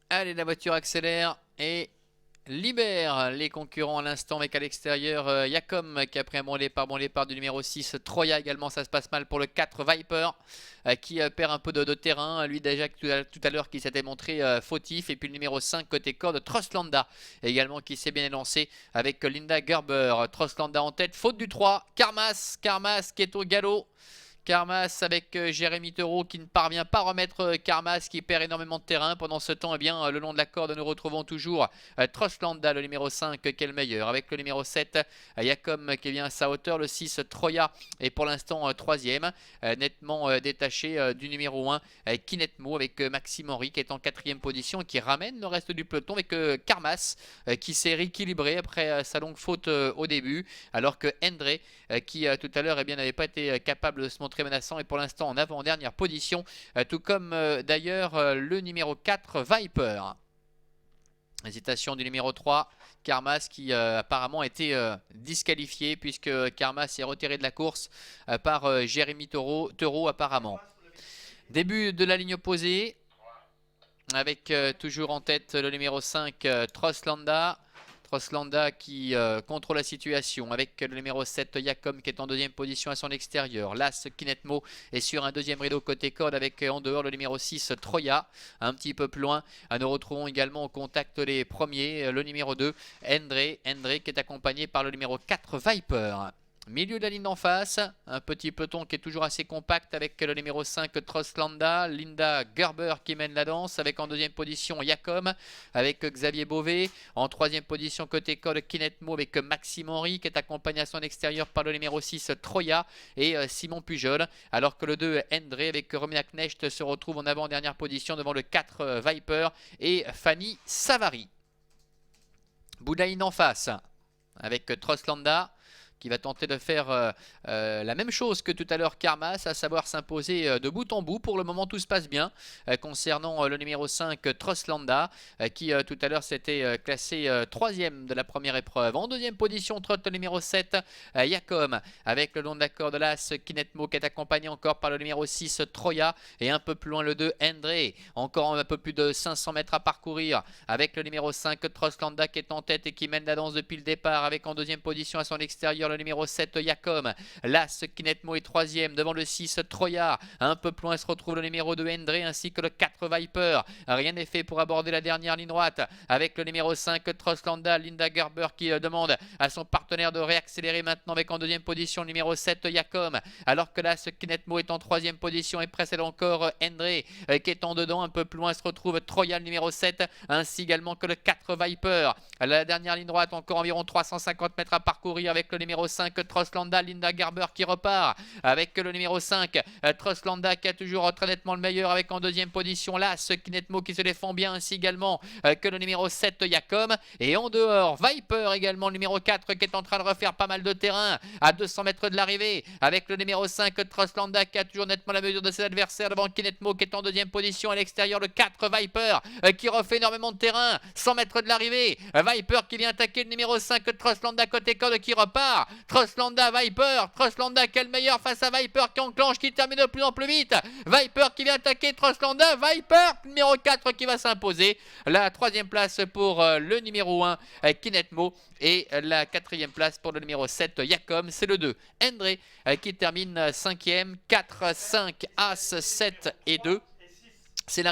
Allez, la voiture accélère et libère les concurrents à l'instant avec à l'extérieur Yacom qui a pris un bon départ du numéro 6. Troya également, ça se passe mal pour le 4 Viper qui perd un peu de terrain. Lui déjà tout à l'heure qui s'était montré fautif. Et puis le numéro 5 côté corde, Troslanda également qui s'est bien élancé avec Linda Gerber. Troslanda en tête, faute du 3. Karmas qui est au galop. Karmas avec Jérémy Taureau qui ne parvient pas à remettre Karmas qui perd énormément de terrain. Pendant ce temps, eh bien, le long de la corde, nous retrouvons toujours Troslanda, le numéro 5, qui est le meilleur. Avec le numéro 7, Yacom qui vient à sa hauteur. Le 6, Troya est pour l'instant troisième, nettement détaché du numéro 1, Kinetmo, avec Maxime Henry qui est en quatrième position et qui ramène le reste du peloton avec Karmas qui s'est rééquilibré après sa longue faute au début. Alors que Endre, qui tout à l'heure n'avait pas été capable de se montrer menaçant et pour l'instant en avant-dernière position, tout comme d'ailleurs le numéro 4 Viper. Hésitation du numéro 3 Karmas qui apparemment a été disqualifié puisque Karmas est retiré de la course par Jérémy Taureau apparemment. Début de la ligne opposée avec toujours en tête le numéro 5 Troslanda. Troslanda qui contrôle la situation avec le numéro 7 Yacom qui est en deuxième position à son extérieur. L'As Kinetmo est sur un deuxième rideau côté corde avec en dehors le numéro 6 Troya. Un petit peu plus loin, nous retrouvons également au contact les premiers, le numéro 2 Endre qui est accompagné par le numéro 4 Viper. Milieu de la ligne d'en face, un petit peloton qui est toujours assez compact avec le numéro 5 Troslanda, Linda Gerber qui mène la danse avec en deuxième position Yacom avec Xavier Beauvais, en troisième position côté corde Kinetmo avec Maxime Henry qui est accompagné à son extérieur par le numéro 6 Troya et Simon Pujol, alors que le 2 Endre avec Romina Knecht se retrouve en avant-dernière position devant le 4 Viper et Fanny Savary. Boudaïne en face avec Troslanda qui va tenter de faire la même chose que tout à l'heure Karmas, à savoir s'imposer de bout en bout. Pour le moment, tout se passe bien concernant le numéro 5 Troslanda qui tout à l'heure s'était classé troisième de la première épreuve. En deuxième position, trotte le numéro 7 Yacom avec le long de la corde de l'As Kinetmo qui est accompagné encore par le numéro 6 Troya et un peu plus loin le 2 Endre. Encore un peu plus de 500 mètres à parcourir avec le numéro 5 Troslanda qui est en tête et qui mène la danse depuis le départ avec en deuxième position à son extérieur le numéro 7 Yacom. L'As Kinetmo est troisième devant le 6 Troya. Un peu plus loin se retrouve le numéro 2 Endre ainsi que le 4 Viper. Rien n'est fait pour aborder la dernière ligne droite avec le numéro 5 Troslanda, Linda Gerber qui demande à son partenaire de réaccélérer maintenant avec en deuxième position le numéro 7 Yacom, alors que l'As Kinetmo est en troisième position et précède encore Endre qui est en dedans. Un peu plus loin se retrouve Troya le numéro 7 ainsi également que le 4 Viper. À la dernière ligne droite, encore environ 350 mètres à parcourir avec le numéro 5 Troslanda, Linda Gerber qui repart avec le numéro 5 Troslanda qui a toujours très nettement le meilleur avec en deuxième position l'As Kinetmo qui se défend bien ainsi également que le numéro 7 Yacom et en dehors Viper également le numéro 4 qui est en train de refaire pas mal de terrain à 200 mètres de l'arrivée avec le numéro 5 Troslanda qui a toujours nettement la mesure de ses adversaires devant Kinetmo qui est en deuxième position à l'extérieur, le 4 Viper qui refait énormément de terrain 100 mètres de l'arrivée. Viper qui vient attaquer le numéro 5 Troslanda côté corde qui repart. Troslanda Viper, Troslanda qui est le meilleur face à Viper qui enclenche, qui termine de plus en plus vite. Viper qui vient attaquer Troslanda, Viper numéro 4 qui va s'imposer. La troisième place pour le numéro 1 Kinetmo et la quatrième place pour le numéro 7 Yacom. C'est le 2 Endre qui termine 5e, 4, 5, As, 7 et 2. C'est la